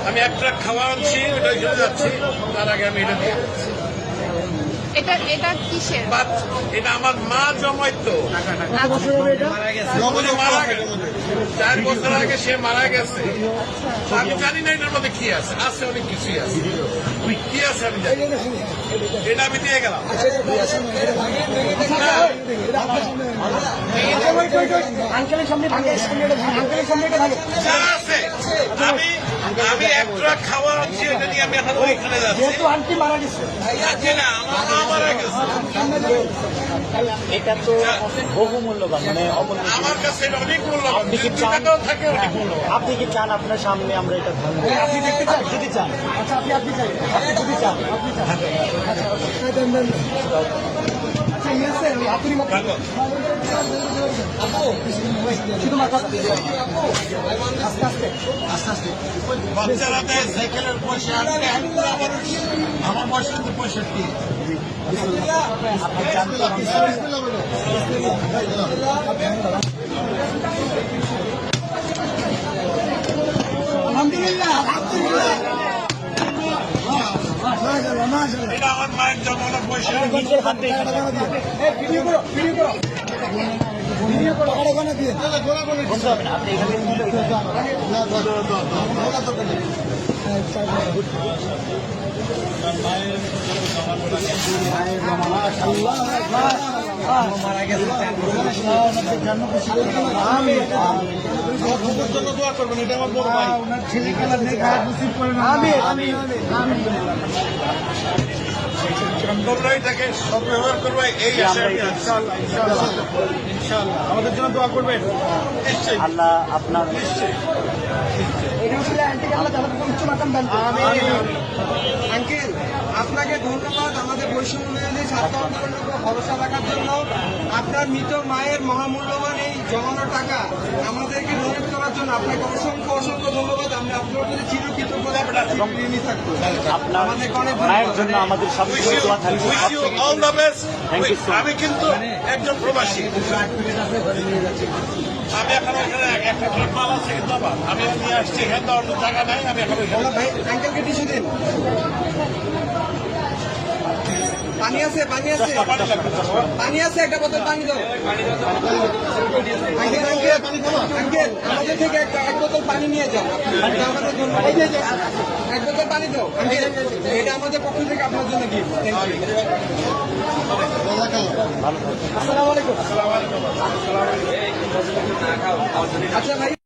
আমি এক ট্রাক খাওয়া আনছি, ওটা চলে যাচ্ছি, তার আগে আমি এটা দিয়ে এটা কিসের? এটা আমার মা জমাইতো, মারা গেছে 4 বছর আগে, সে মারা গেছে। আমি জানি না এটার মধ্যে কি আছে, আছে অনেক কিছুই আছে, কি আছে আমি জানি, এটা আমি দিয়ে গেলাম। যা আছে আমি এক ট্রাক খাওয়া আনছি, এটা নিয়ে আমি এখন ওইখানে যাচ্ছি। আন্টি মারা গেছে, না, আমার মা মারা গেছে। এটা তো বহু মূল্যবান, মানে আমার কাছে এটা অনেক মূল্যবান। আপনি কি চান থাকে অনেক মূল্যবান। আপনি কি চান আপনার সামনে আমরা এটা ধরবো? আপনি দেখতে চান? যদি চান, আচ্ছা আপনি চাই, আপনি যদি চান, আপনি চান, বাচ্চারা দেয় সাইকেলের পয়সা, আমার বয়স কিন্তু 65। এটা আমার মায়ের জমানো পয়সা। মারা গেছে, জন্য দোয়া করবেন, এটা আমার বড় ভাই। তোমরা এটাকে সদ্ব্যবহার করবে, এই আশা আমি আছি। ইনশাআল্লাহ আমাদের জন্য দোয়া করবেন, নিশ্চয়ই আল্লাহ আপনার নিশ্চয়ই। আঙ্কেল, আপনাকে ধন্যবাদ আমাদের বৈষম্য বিরোধী ছাত্র আন্দোলনের উপর ভরসা রাখার জন্য। আপনার মৃত মায়ের মহামূল্যবান এই জমানো টাকা আমাদেরকে ডোনেট করার জন্য আপনাকে অসংখ্য অসংখ্য ধন্যবাদ। আমরা আপনার প্রতি চিরকৃতজ্ঞতা ঋণী থাকবো। আপনার মায়ের জন্য আমাদের সবসময় দোয়া থাকবে। Wish you all the best. Thank you so much. আমি কিন্তু একজন প্রবাসী, আমি এখন ওখানে একটা ট্রাক মাল আছে কিন্তু আমার, আমি নিয়ে আসছি, এখানে তো অন্য টাকা নাই, আমি এখন ওইখানে ভাই আঙ্কেলকে টিস্যু দিন। পানি আছে, পানি আছে, পানি লাগবে। পানি আছে, একটা বোতল পানি দাও। আঙ্কেল আঙ্কেল আঙ্কেল আমাদের থেকে এক বোতল পানি নিয়ে যাও। এটা আমাদের জন্য, এক বোতল পানি দাও আঙ্কেল, এটা আমাদের পক্ষ থেকে আপনার জন্য গিফট। Thank you. আসসালামু আলাইকুম। আচ্ছা ভাই।